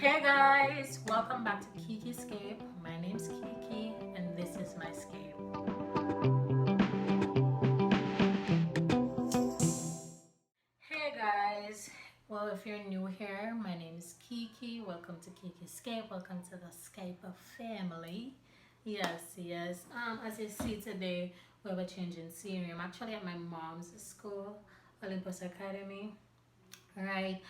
Hey guys, welcome back to Heyyyy Scape. My name's Kiki and this is my scape. Hey guys, well, if you're new here, my name is Kiki. Welcome to Heyyyy Scape. Welcome to the Scaper family. Yes. As you see today, we have a change in scenery. I'm actually at my mom's school, Olympus Academy. Right.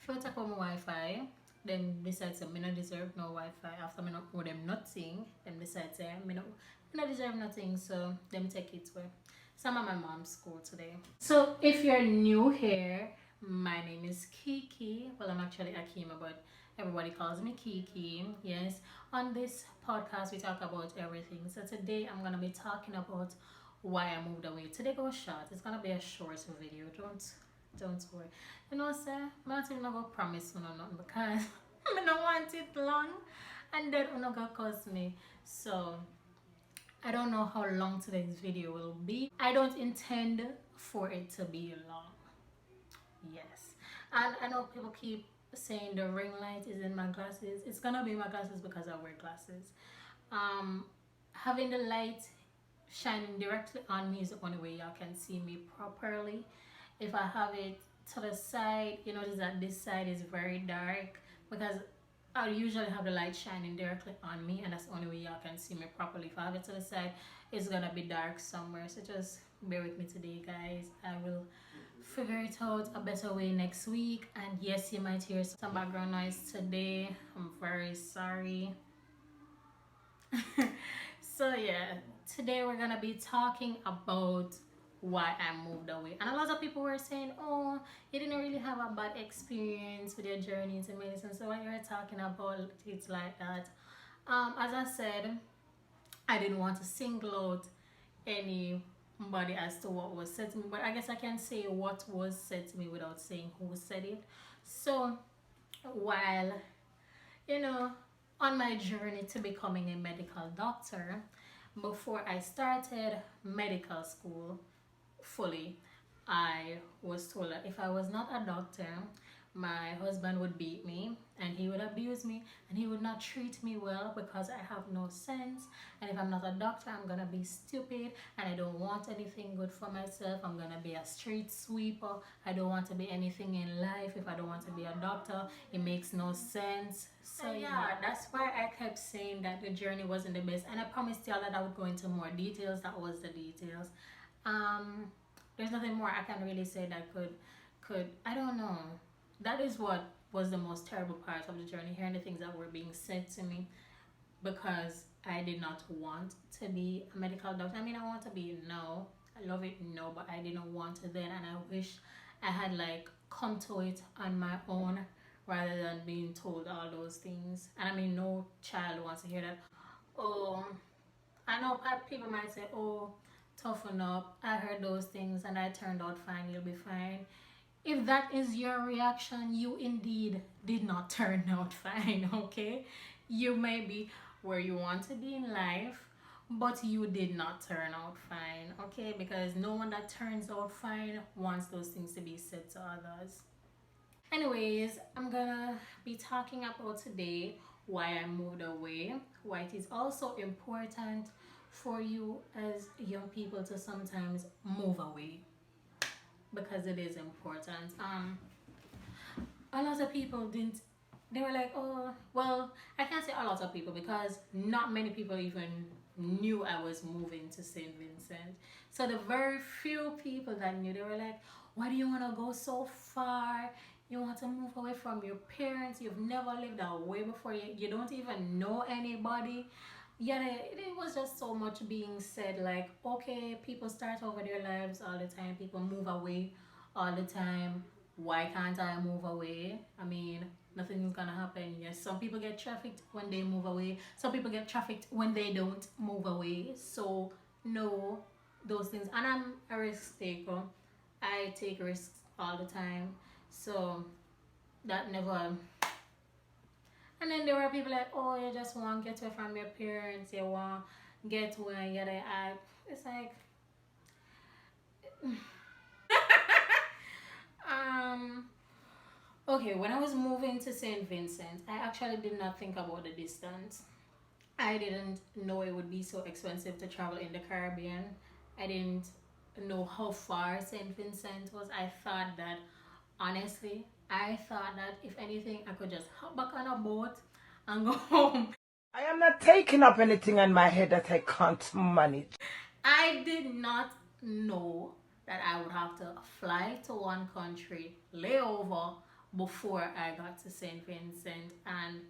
First I come Wi-Fi, then decide say me not deserve no Wi-Fi. After me not owe them nothing, then decide say me not deserve nothing, so them take it where. So I'm at my mom's school today. So if you're new here, my name is Kiki. Well, I'm actually Akima, but everybody calls me Kiki. Yes. On this podcast we talk about everything. So today I'm gonna be talking about why I moved away. Today goes short. It's gonna be a short video. Don't worry. You know, sir, I'm not even gonna promise you nothing because I don't want it long and then I'm not gonna cost me. So I don't know how long today's video will be. I don't intend for it to be long. Yes. And I know people keep saying the ring light is in my glasses. It's gonna be my glasses because I wear glasses. Having the light shining directly on me is the only way y'all can see me properly. If I have it to the side, you notice that this side is very dark because I usually have the light shining directly on me, and that's the only way y'all can see me properly. If I have it to the side, it's gonna be dark somewhere, so just bear with me today, guys. I will figure it out a better way next week. And yes, you might hear some background noise today. I'm very sorry. So yeah, today we're gonna be talking about why I moved away. And a lot of people were saying, oh, you didn't really have a bad experience with your journey into medicine, so why you're talking about it like that. As I said, I didn't want to single out anybody as to what was said to me, but I guess I can say what was said to me without saying who said it. So while you know, on my journey to becoming a medical doctor, before I started medical school fully, I was told that if I was not a doctor, my husband would beat me and he would abuse me and he would not treat me well because I have no sense. And if I'm not a doctor, I'm gonna be stupid and I don't want anything good for myself. I'm gonna be a street sweeper. I don't want to be anything in life. If I don't want to be a doctor, it makes no sense. So yeah, that's why I kept saying that the journey wasn't the best, and I promised y'all that I would go into more details. That was the details. There's nothing more I can really say that could I don't know. That is what was the most terrible part of the journey, hearing the things that were being said to me, because I did not want to be a medical doctor. I mean, I want to be, no, I love it, no, but I didn't want to then, and I wish I had like come to it on my own rather than being told all those things. And I mean, no child wants to hear that. Oh, I know people might say, oh, toughen up, I heard those things and I turned out fine, you'll be fine. If that is your reaction, you indeed did not turn out fine, okay? You may be where you want to be in life, but you did not turn out fine, okay? Because no one that turns out fine wants those things to be said to others. Anyways, I'm gonna be talking about today why I moved away, why it is also important for you as young people to sometimes move away, because it is important. A lot of people didn't, they were like, oh, well, I can't say a lot of people because not many people even knew I was moving to St. Vincent. So the very few people that knew, they were like, why do you want to go so far? You want to move away from your parents. You've never lived away before. You don't even know anybody. Yeah, it was just so much being said, like, okay, people start over their lives all the time. People move away all the time. Why can't I move away? I mean, nothing's gonna happen. Yes, some people get trafficked when they move away. Some people get trafficked when they don't move away. So no, those things. And I'm a risk taker. I take risks all the time. So that never. And then there were people like, oh, you just want to get away from your parents. You want to get away. Yada yada. It's like. um Okay, when I was moving to St. Vincent, I actually did not think about the distance. I didn't know it would be so expensive to travel in the Caribbean. I didn't know how far St. Vincent was. I thought that, honestly, I thought that if anything, I could just hop back on a boat and go home. I am not taking up anything on my head that I can't manage. I did not know that I would have to fly to one country, layover before I got to St. Vincent. And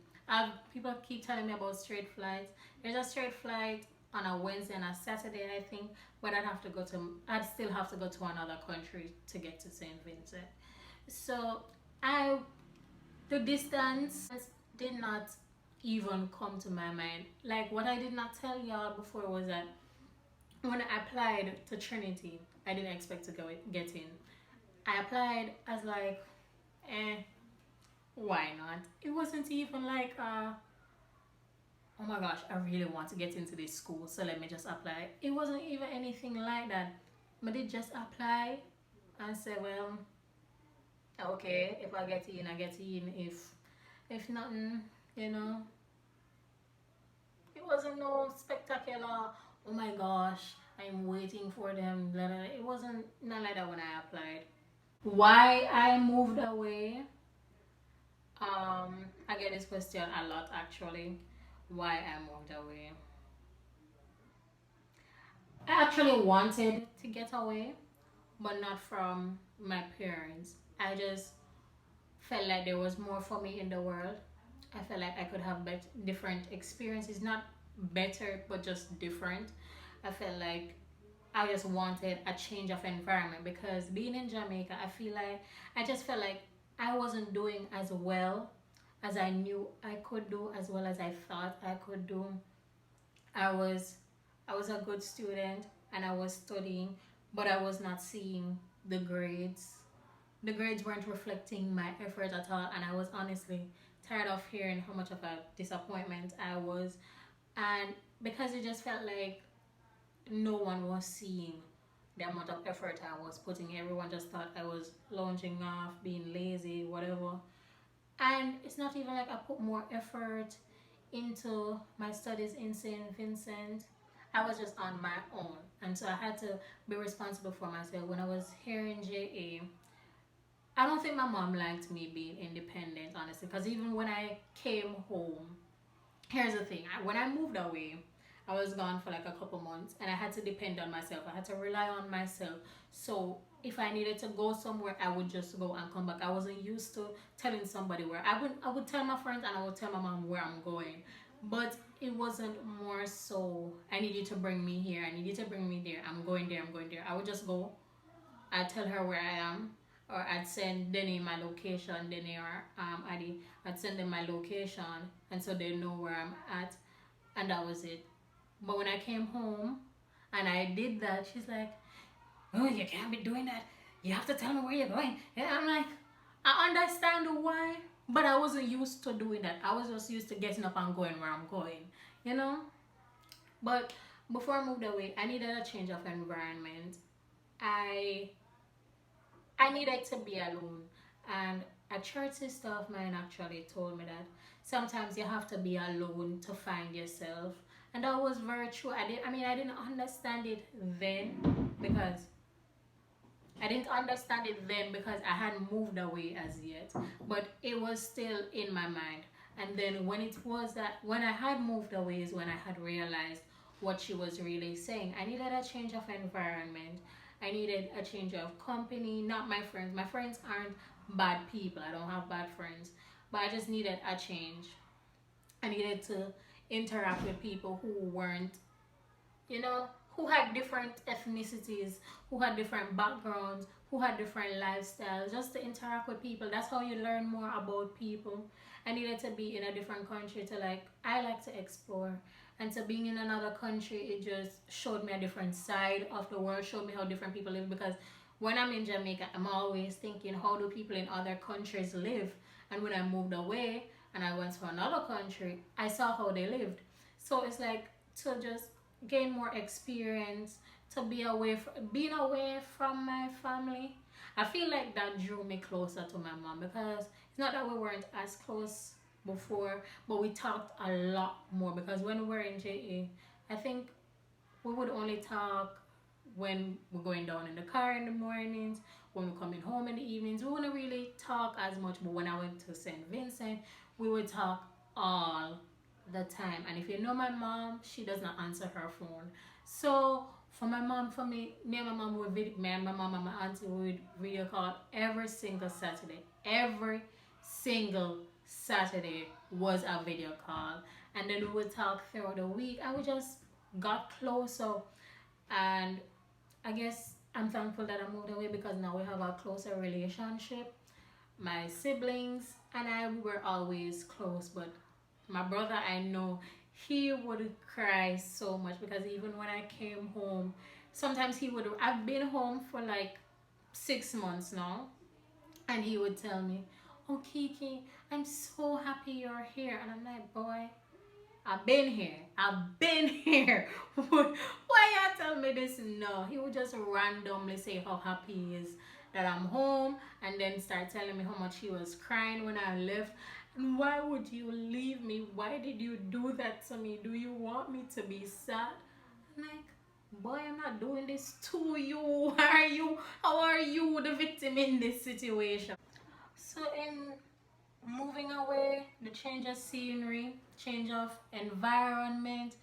people keep telling me about straight flights. There's a straight flight on a Wednesday and a Saturday, I think, but I'd still have to go to another country to get to St. Vincent. So I, the distance did not even come to my mind. Like what I did not tell y'all before was that when I applied to Trinity, I didn't expect to get in. I applied as like, eh, why not? It wasn't even like, oh my gosh, I really want to get into this school, so let me just apply. It wasn't even anything like that. But they just apply and say, well, okay, if I get in, I get in. If nothing, you know, it wasn't no spectacular. Oh my gosh, I'm waiting for them. Blah, blah, blah. It wasn't none like that when I applied. Why I moved away? I get this question a lot actually. Why I moved away? I actually wanted to get away, but not from my parents. I just felt like there was more for me in the world. I felt like I could have different experiences, not better, but just different. I felt like I just wanted a change of environment because being in Jamaica, I feel like I just felt like I wasn't doing as well as I knew I could do, as well as I thought I could do. I was I was a good student and I was studying, but I was not seeing the grades. The grades weren't reflecting my effort at all, and I was honestly tired of hearing how much of a disappointment I was. And because it just felt like no one was seeing the amount of effort I was putting. Everyone just thought I was lounging off, being lazy, whatever. And it's not even like I put more effort into my studies in St. Vincent. I was just on my own. And so I had to be responsible for myself. When I was here in JA, I don't think my mom liked me being independent, honestly. Because even when I came home, here's the thing, when I moved away, I was gone for like a couple months and I had to depend on myself. I had to rely on myself. So if I needed to go somewhere, I would just go and come back. I wasn't used to telling somebody where I would tell my friends and I would tell my mom where I'm going. But it wasn't more so I need you to bring me here, I need you to bring me there, I'm going there. I would just go, I'd tell her where I am, or I'd send Denny my location, Denny or Addy, I'd send them my location, and so they know where I'm at, and that was it. But when I came home and I did that, she's like, "Oh, you can't be doing that. You have to tell me where you're going." And I'm like, I understand why, but I wasn't used to doing that. I was just used to getting up and going where I'm going, you know? But before I moved away, I needed a change of environment. I I needed to be alone. And a church sister of mine actually told me that sometimes you have to be alone to find yourself. And that was very true. I didn't understand it then because I hadn't moved away as yet. But it was still in my mind. And then when I had moved away is when I had realized what she was really saying. I needed a change of environment. I needed a change of company, not my friends. My friends aren't bad people. I don't have bad friends. But I just needed a change. I needed to interact with people who weren't, you know, who had different ethnicities, who had different backgrounds, who had different lifestyles, just to interact with people. That's how you learn more about people. I needed to be in a different country to I like to explore. And so being in another country, it just showed me a different side of the world, showed me how different people live. Because when I'm in Jamaica, I'm always thinking, how do people in other countries live? And when I moved away and I went to another country, I saw how they lived. So it's like to just gain more experience, to be being away from my family. I feel like that drew me closer to my mom because It's not that we weren't as close before, but we talked a lot more because when we were in JA, I think we would only talk when we're going down in the car in the mornings, when we're coming home in the evenings. We wouldn't really talk as much, but when I went to St. Vincent, we would talk all the time. And if you know my mom, she does not answer her phone. So for my mom, for me and my mom would me and my mom and my auntie would video call every single Saturday. Every single Saturday was a video call. And then we would talk throughout the week and we just got closer. And I guess I'm thankful that I moved away because now we have a closer relationship. My siblings and I, we were always close, but my brother, I know he would cry so much because even when I came home, sometimes he would, I've been home for like 6 months now, and he would tell me, "Oh, Kiki, I'm so happy you're here." And I'm like, "Boy, I've been here. I've been here. Why you tell me this?" No, he would just randomly say how happy he is that I'm home and then start telling me how much he was crying when I left. And why would you leave me? Why did you do that to me? Do you want me to be sad? I'm like, boy, I'm not doing this to you. Why are you? How are you the victim in this situation? So in moving away, the change of scenery, change of environment,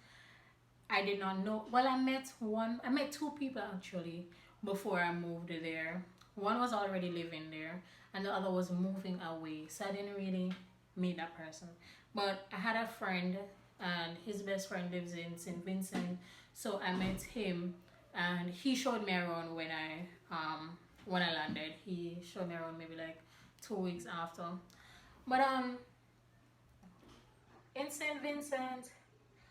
I did not know. Well, I met two people actually before I moved there. One was already living there, and the other was moving away. So I didn't really meet that person. But I had a friend, and his best friend lives in St. Vincent. So I met him, and he showed me around when I landed. He showed me around maybe like 2 weeks after. But in St. Vincent,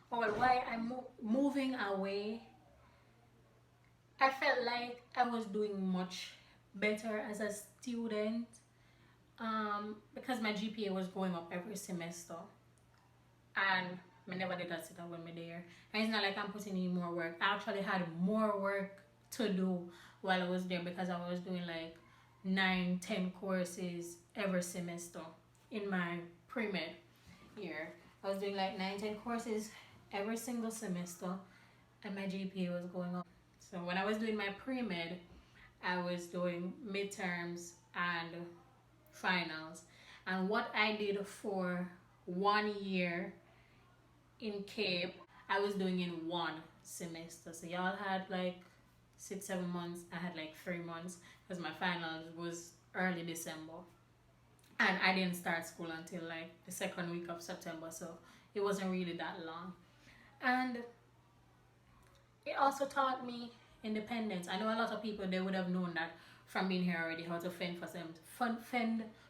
or why I'm moving away, I felt like I was doing much better as a student because my GPA was going up every semester, and I never did that sit up when me there. And it's not like I'm putting in more work. I actually had more work to do while I was there because I was doing like 9, 10 courses every semester in my pre-med year. I was doing like 9, 10 courses every single semester, and my GPA was going up. So when I was doing my pre-med, I was doing midterms and finals. And what I did for 1 year in Cape, I was doing in one semester. So y'all had like 6, 7 months. I had like 3 months because my finals was early December. And I didn't start school until like the second week of September. So it wasn't really that long. And it also taught me independence. I know a lot of people, they would have known that from being here already, how to fend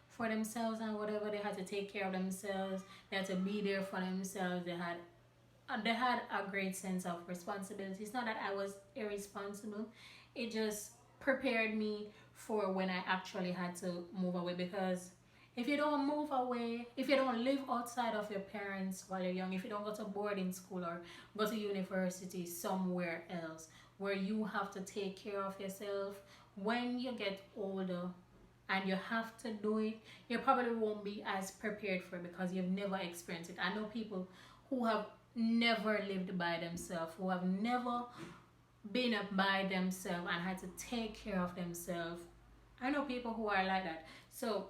for themselves and whatever. They had to take care of themselves. They had to be there for themselves. They had a great sense of responsibility. It's not that I was irresponsible. It just prepared me for when I actually had to move away, because if you don't move away, if you don't live outside of your parents while you're young, if you don't go to boarding school or go to university somewhere else where you have to take care of yourself, when you get older and you have to do it, you probably won't be as prepared for it because you've never experienced it. I know people who have never lived by themselves, who have never been up by themselves and had to take care of themselves. I know people who are like that. So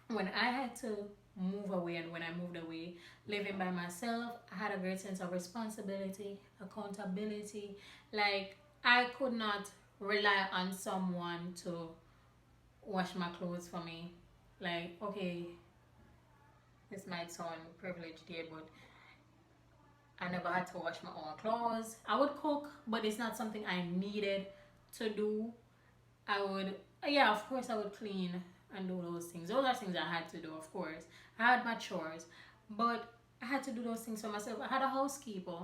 when I had to move away, and when I moved away, living by myself, I had a great sense of responsibility, accountability. Like, I could not rely on someone to wash my clothes for me. Like, okay, this might sound privileged here, but I never had to wash my own clothes. I would cook, but it's not something I needed to do. I would, yeah, of course, I would clean and do those things. Those are things I had to do, of course. I had my chores, but I had to do those things for myself. I had a housekeeper,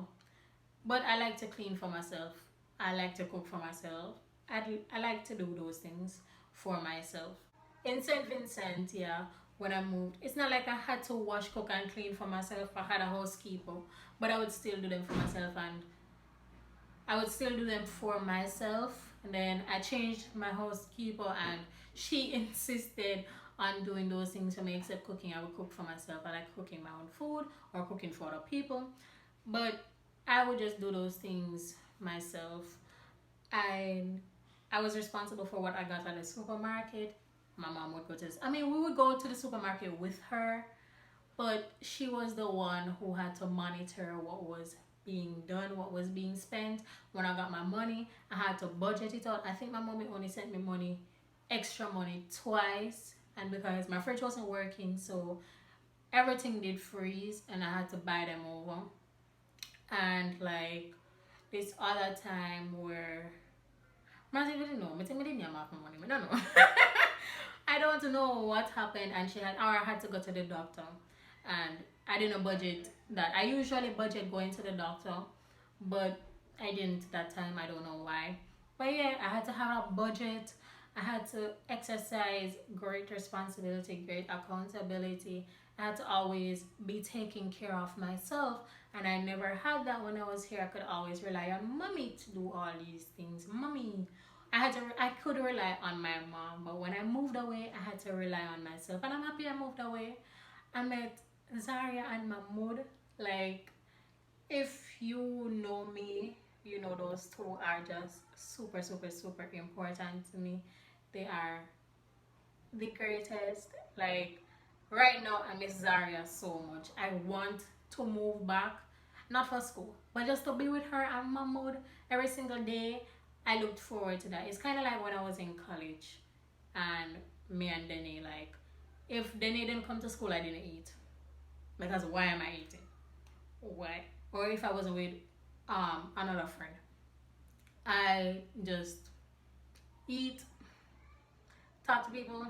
but I like to clean for myself. I like to cook for myself. I like to do those things for myself. In St. Vincent, yeah, when I moved, it's not like I had to wash, cook, and clean for myself. I had a housekeeper, but I would still do them for myself, and I would still do them for myself. And then I changed my housekeeper, and she insisted on doing those things for me except cooking. I would cook for myself. I like cooking my own food or cooking for other people. But I would just do those things myself. And I was responsible for what I got at the supermarket. My mom would go to this. I mean, we would go to the supermarket with her, but she was the one who had to monitor what was being done, what was being spent. When I got my money, I had to budget it out. I think my mommy only sent me money, extra money, twice. And because my fridge wasn't working, so everything did freeze and I had to buy them over. And like this other time where I didn't know. I didn't have my money. I don't know. I don't know what happened, and I had to go to the doctor, and I didn't budget that. I usually budget going to the doctor, but I didn't that time. I don't know why. But yeah, I had to have a budget. I had to exercise great responsibility, great accountability. I had to always be taking care of myself, and I never had that when I was here. I could always rely on mommy to do all these things. Mommy, I could rely on my mom, but when I moved away, I had to rely on myself, and I'm happy I moved away. I met Zaria and Mahmoud. Like, if you know me, you know those two are just super, super, super important to me. They are the greatest. Like, right now, I miss Zaria so much. I want to move back, not for school, but just to be with her and Mahmoud every single day. I looked forward to that. It's kind of like when I was in college and me and Denny, like, if Denny didn't come to school, I didn't eat. Because why am I eating? Why? Or if I was with another friend, I just eat, talk to people.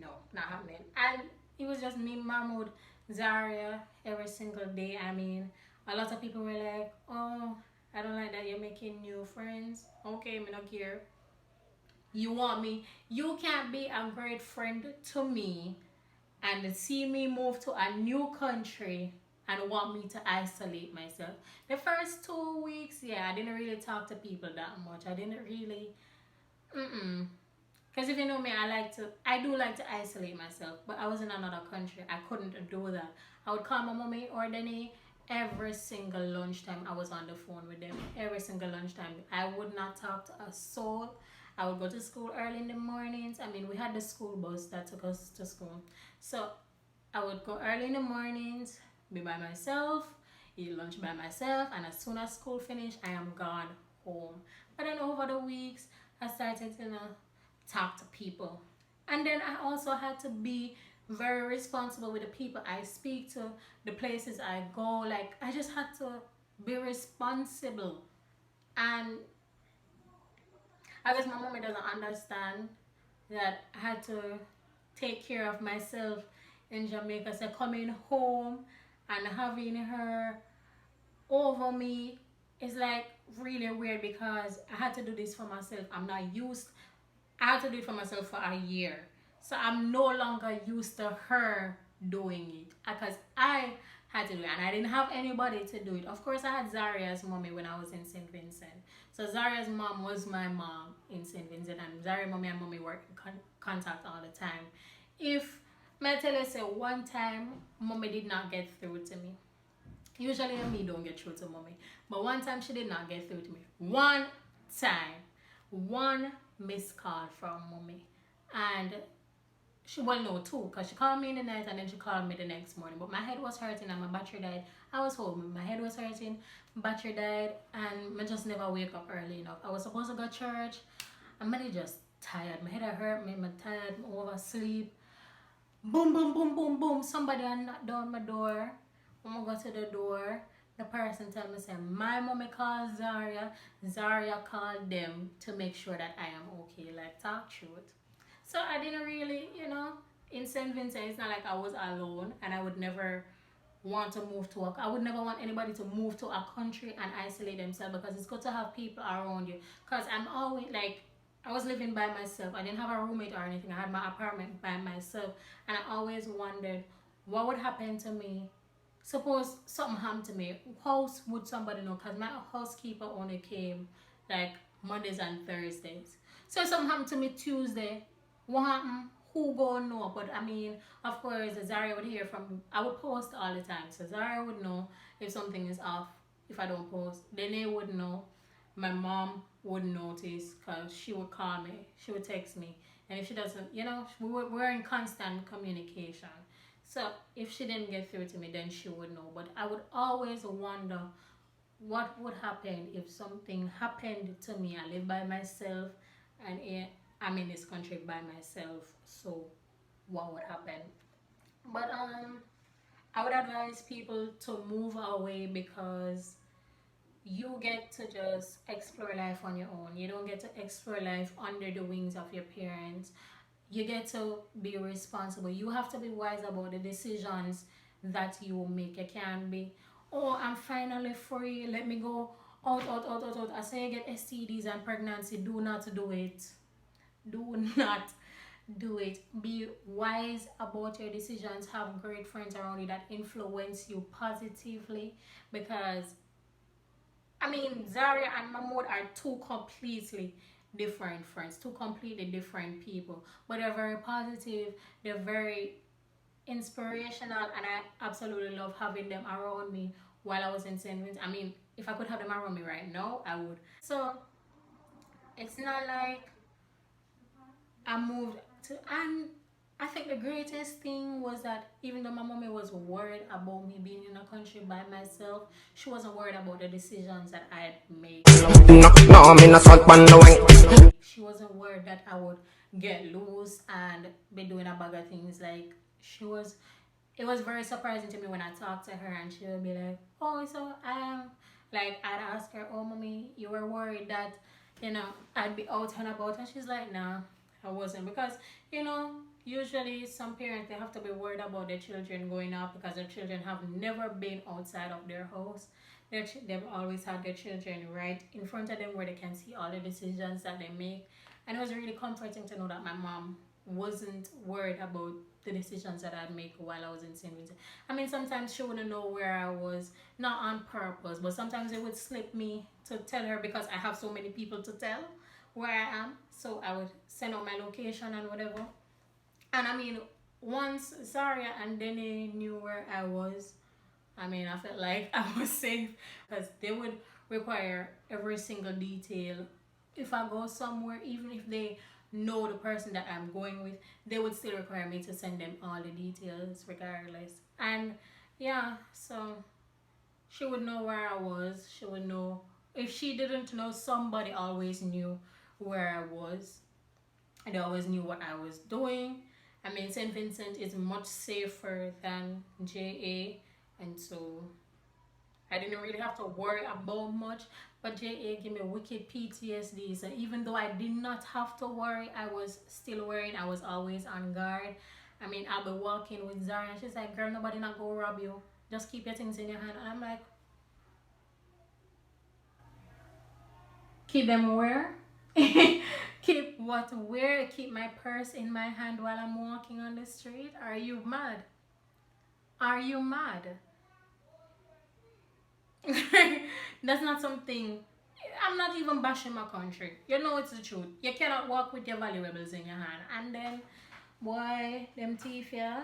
No, not happening. And it was just me, Mahmoud, Zaria, every single day. I mean, a lot of people were like, oh, I don't like that you're making new friends. Okay, me not care. You want me? You can't be a great friend to me and see me move to a new country and want me to isolate myself. The first 2 weeks, yeah, I didn't really talk to people that much. I didn't really, because if you know me, I do like to isolate myself. But I was in another country. I couldn't do that. I would call my mommy or Denny every single lunchtime. I was on the phone with them every single lunchtime. I would not talk to a soul. I would go to school early in the mornings. I mean, we had the school bus that took us to school. So I would go early in the mornings, be by myself, eat lunch by myself, and as soon as school finished, I am gone home. But then over the weeks, I started to talk to people. And then I also had to be very responsible with the people I speak to, the places I go. Like, I just had to be responsible. And I guess my mommy doesn't understand that I had to take care of myself in Jamaica. So coming home and having her over me is like really weird because I had to do this for myself. I had to do it for myself for a year. So I'm no longer used to her doing it because I had to do it and I didn't have anybody to do it. Of course, I had Zaria's mommy when I was in St. Vincent. So Zaria's mom was my mom in St. Vincent, and Zaria's mommy and mommy were in contact all the time. If I tell you, say one time, mommy did not get through to me. Usually me don't get through to mommy, but one time she did not get through to me. One time, one missed call from mommy, and no, two, because she called me in the night and then she called me the next morning. But my head was hurting and my battery died. I was home, my head was hurting, battery died, and I just never wake up early enough. I was supposed to go to church, and I just tired. My head hurt me, I'm tired, I'm oversleep. Boom, boom, boom, boom, boom. Somebody knocked down my door. When I go to the door, the person tell me, say, my mommy called Zaria. Zaria called them to make sure that I am okay. Like, talk truth. So I didn't really, in St. Vincent, it's not like I was alone and I would never want to move to I would never want anybody to move to a country and isolate themselves, because it's good to have people around you. Because I'm always like, I was living by myself. I didn't have a roommate or anything. I had my apartment by myself. And I always wondered what would happen to me. Suppose something happened to me. How would somebody know? Because my housekeeper only came like Mondays and Thursdays. So if something happened to me Tuesday, what happened? who go know. But I mean, of course, Zaria would hear from. I would post all the time, so Zaria would know if something is off if I don't post. Dene would know. My mom would notice because she would call me, she would text me, and if she doesn't, we're in constant communication. So if she didn't get through to me, then she would know. But I would always wonder what would happen if something happened to me. I live by myself, and I'm in this country by myself. So what would happen? But I would advise people to move away because you get to just explore life on your own. You don't get to explore life under the wings of your parents. You get to be responsible. You have to be wise about the decisions that you make. You can't be, oh, I'm finally free, let me go out. I say you get STDs and pregnancy, do not do it. Do not do it. Be wise about your decisions. Have great friends around you that influence you positively, because I mean, Zaria and Mahmoud are two completely different friends, two completely different people, but they're very positive, they're very inspirational, and I absolutely love having them around me while I was in St. Vincent. I mean, if I could have them around me right now, I would. So it's not like I moved to, and I think the greatest thing was that even though my mommy was worried about me being in a country by myself, she wasn't worried about the decisions that I had made. She wasn't worried that I would get loose and be doing a bag of things. Like, she was, it was very surprising to me when I talked to her and she would be like, oh, so I am, like, I'd ask her, oh, mommy, you were worried that, I'd be out and about. And she's like, nah, I wasn't. Because, usually some parents, they have to be worried about their children going out because their children have never been outside of their house. They've always had their children right in front of them where they can see all the decisions that they make. And it was really comforting to know that my mom wasn't worried about the decisions that I'd make while I was in St. Vincent. I mean, sometimes she wouldn't know where I was, not on purpose, but sometimes it would slip me to tell her because I have so many people to tell where I am. So I would send out my location and whatever. And I mean, once Zaria and Dene knew where I was, I mean, I felt like I was safe because they would require every single detail. If I go somewhere, even if they know the person that I'm going with, they would still require me to send them all the details regardless. And yeah, so she would know where I was. She would know. If she didn't know, somebody always knew where I was. And they always knew what I was doing. I mean, St. Vincent is much safer than JA, and so I didn't really have to worry about much. But JA gave me wicked PTSD. So even though I did not have to worry, I was still worrying. I was always on guard. I mean, I'll be walking with Zara and she's like, girl, nobody not go rob you. Just keep your things in your hand. And I'm like, keep them where? Keep what where? Keep my purse in my hand while I'm walking on the street? Are you mad? Are you mad? That's not something. I'm not even bashing my country. You know it's the truth. You cannot walk with your valuables in your hand. And then, boy, them thief, yeah.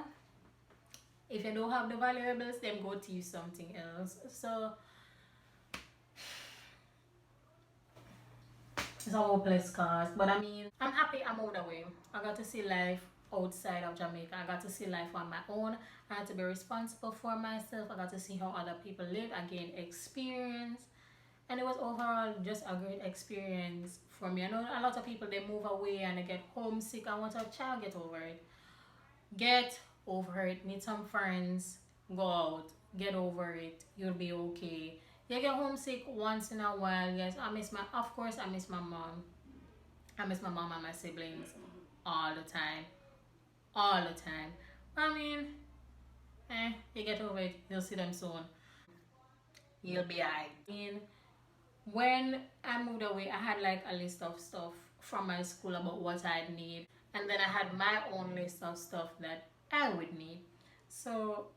If you don't have the valuables, then go thief something else. So it's a hopeless cause. But I mean, I'm happy I moved away. I got to see life outside of Jamaica. I got to see life on my own. I had to be responsible for myself. I got to see how other people live. I gained experience. And it was overall just a great experience for me. I know a lot of people, they move away and they get homesick. I want a child, get over it. Get over it. Meet some friends. Go out. Get over it. You'll be okay. You get homesick once in a while. Yes, of course, I miss my mom. I miss my mom and my siblings all the time. All the time. I mean, you get over it. You'll see them soon. You'll be alright. I mean, when I moved away, I had like a list of stuff from my school about what I'd need, and then I had my own list of stuff that I would need. So,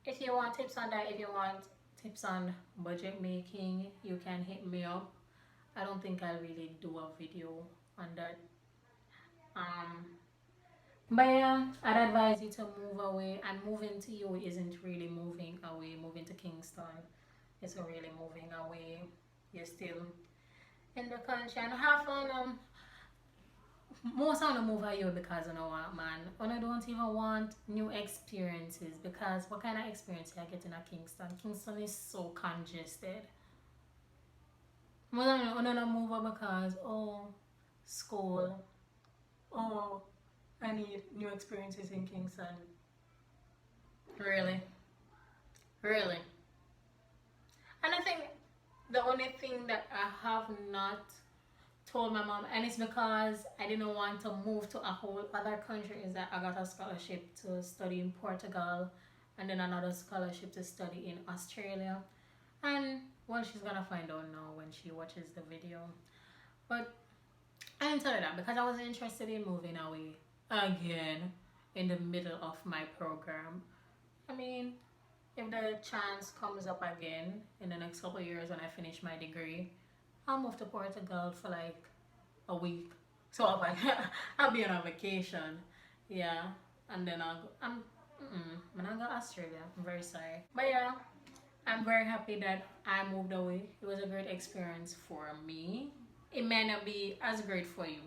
if you want tips on that, if you want tips on budget making, you can hit me up. I don't think I'll really do a video on that. Um, But yeah, I'd advise you to move away. And moving to you isn't really moving away. Moving to Kingston is really moving away. You're still in the country and have fun. Most of them move out here because you know what, man. And I don't even want new experiences because what kind of experience I get in a Kingston? Kingston is so congested. Most of them move out because school. Oh, I need new experiences in Kingston. Really, really. And I think the only thing that I have not told my mom, and it's because I didn't want to move to a whole other country, is that I got a scholarship to study in Portugal and then another scholarship to study in Australia. And well, she's gonna find out now when she watches the video. But I didn't tell her that because I wasn't interested in moving away again in the middle of my program. I mean, if the chance comes up again in the next couple of years when I finish my degree, I'll move to Portugal for like a week. So I'll be on a vacation. Yeah. And then I'll go. I'm gonna go to Australia. I'm very sorry. But yeah, I'm very happy that I moved away. It was a great experience for me. It may not be as great for you.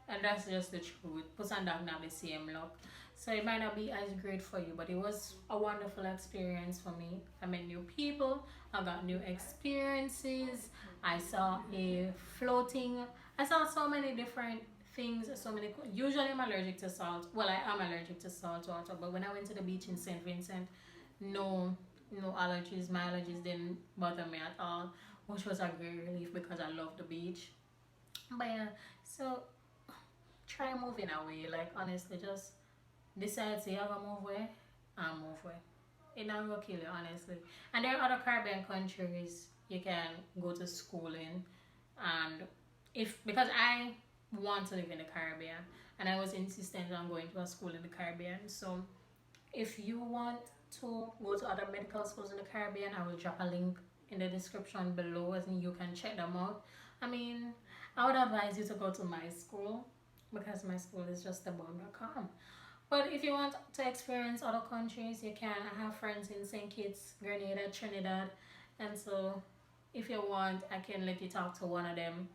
And that's just the truth. Puss and dog not the same luck. So it might not be as great for you, but it was a wonderful experience for me. I met new people, I got new experiences. I saw a floating, I saw so many different things, so many. Usually I'm allergic to salt. Well, I am allergic to salt water, but when I went to the beach in St. Vincent, no, no allergies. My allergies didn't bother me at all, which was a great relief because I love the beach. But yeah, so try moving away. Like honestly, just decide say I'm gonna move away, and move away. It not gonna kill you honestly. And there are other Caribbean countries you can go to school in, and if because I want to live in the Caribbean and I was insistent on going to a school in the Caribbean. So if you want to go to other medical schools in the Caribbean, I will drop a link in the description below and you can check them out. I mean, I would advise you to go to my school because my school is just thebomb.com. But if you want to experience other countries, you can. I have friends in St. Kitts, Grenada, Trinidad, and so if you want, I can let you talk to one of them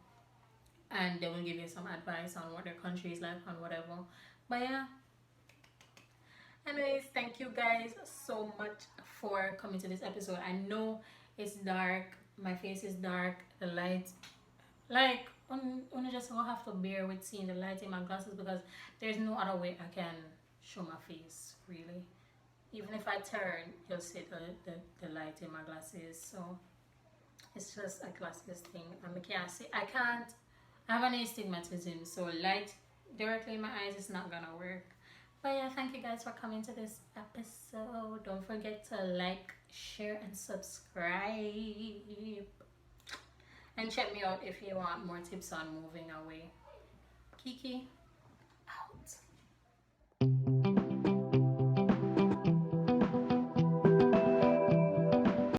and they will give you some advice on what their country is like and whatever. But yeah, anyways, thank you guys so much for coming to this episode. I know it's dark, my face is dark, the light, like I just will have to bear with seeing the light in my glasses because there's no other way I can show my face really. Even if I turn, you'll see the light in my glasses. So it's just a glasses thing. I can't see. I have an astigmatism, so light directly in my eyes is not gonna work. But yeah, thank you guys for coming to this episode. Don't forget to like, share, and subscribe. And check me out if you want more tips on moving away. Kiki.